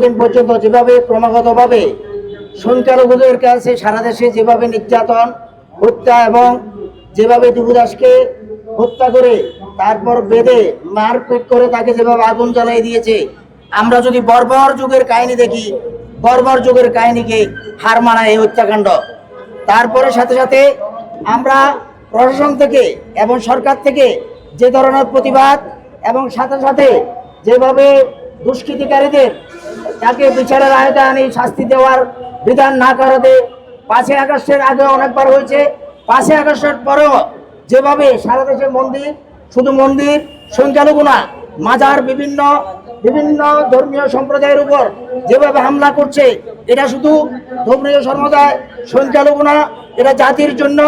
দিন পর্যন্ত যেভাবে ক্রমাগতভাবে সংখ্যালঘুদের কাছে সারা দেশে যেভাবে নির্যাতন, হত্যা এবং যেভাবে টিপু দাসকে হত্যা করে তারপর বেঁধে মারপিট করে তাকে যেভাবে আগুন জ্বালিয়ে দিয়েছে, আমরা যদি বর্বর যুগের কাহিনী দেখি, বর্বর যুগের কাহিনীকে হার মানায় এই হত্যাকাণ্ড। তারপরে সাথে সাথে আমরা প্রশাসন থেকে এবং সরকার থেকে যে ধরনের প্রতিবাদ এবং সাথে সাথে যেভাবে দুষ্কৃতিকারীদের তাকে বিচারের আওতায় আনি শাস্তি দেওয়ার বিধান না করাতে 5ই আগস্টের আগে অনেকবার হয়েছে, 5ই আগস্টের পরেও যেভাবে সারা দেশে মন্দির, শুধু মন্দির, সংখ্যালঘু না, মাজার, বিভিন্ন ধর্মীয় সম্প্রদায়ের উপর যেভাবে হামলা করছে, এটা শুধু ধর্মীয় সম্প্রদায়, সংখ্যালঘু না, এটা জাতির জন্য,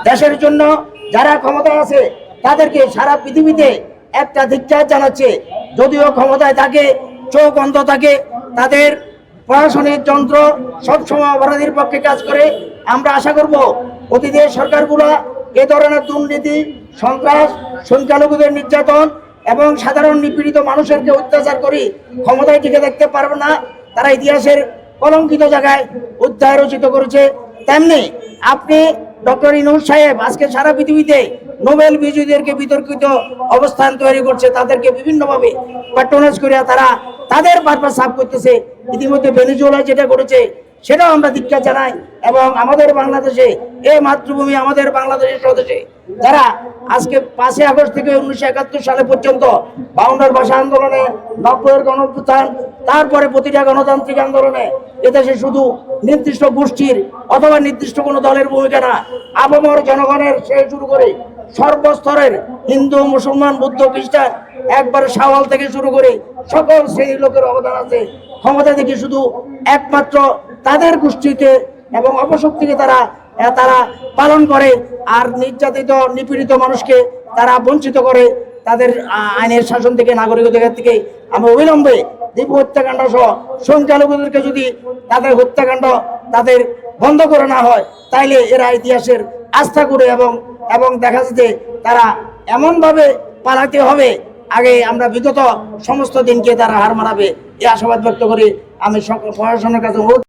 দেশের জন্য যারা ক্ষমতায় আছে তাদেরকে সারা পৃথিবীতে একটা ধিক্কার জানাচ্ছে। যদিও ক্ষমতায় থাকে, চোখ অন্ধ থাকে, তাদের প্রশাসনিক যন্ত্র সবসময় অপরাধীর পক্ষে কাজ করে। আমরা আশা করব অতীতের সরকারগুলো এ ধরনের দুর্নীতি, সন্ত্রাস, সংখ্যালঘুদের নির্যাতন এবং সাধারণ নিপীড়িত মানুষেরকে অত্যাচার করে ক্ষমতায় টিকে দেখতে পারবে না। তারা ইতিহাসের কলঙ্কিত জায়গায় অধ্যায় রচিত করেছে। তেমনি আপনি ডক্টর ইউনূস সাহেব আজকে সারা পৃথিবীতে নোবেল বিজয়ীদেরকে বিতর্কিত অবস্থান তৈরি করছে, তাদেরকে বিভিন্নভাবে প্যাট্রোনাইজ করে তারা তাদের পারপাস সাফ করতেছে। ইতিমধ্যে ভেনেজুয়েলা যেটা করেছে সেটাও আমরা ধিক্কার জানাই। এবং আমাদের বাংলাদেশে, এই মাতৃভূমি আমাদের বাংলাদেশের স্বদেশে যারা আজকে 5ই আগস্ট থেকে 1971 সালে পর্যন্ত 52 ভাষা আন্দোলনে, 90-এর গণঅভ্যুত্থান, তারপরে প্রতিটা গণতান্ত্রিক আন্দোলনে এদেশে শুধু নির্দিষ্ট গোষ্ঠীর অথবা নির্দিষ্ট কোনো দলের ভূমিকা না, আপামর জনগণের সে শুরু করে সর্বস্তরের হিন্দু, মুসলমান, বুদ্ধ, খ্রিস্টান, একবার শাওয়াল থেকে শুরু করে সকল শ্রেণীর লোকের অবদান আছে। ক্ষমতা থেকে শুধু একমাত্র তাদের গোষ্ঠীকে এবং অপশক্তিকে তারা পালন করে, আর নির্যাতিত নিপীড়িত মানুষকে তারা বঞ্চিত করে। তাদের আইনের শাসন থেকে, নাগরিক অধিকার থেকে আমরা অবিলম্বে দীপু হত্যাকাণ্ড সহ সংখ্যালঘুদেরকে যদি তাদের হত্যাকাণ্ড তাদের বন্ধ করে না হয়, তাইলে এরা ইতিহাসের আস্থা করে এবং দেখা যাচ্ছে তারা এমনভাবে পালাতে হবে, আগে আমরা বিগত সমস্ত দিনকে তারা হার মানাবে, এই আশাবাদ ব্যক্ত করে আমি প্রশাসনের কাছে অনুরোধ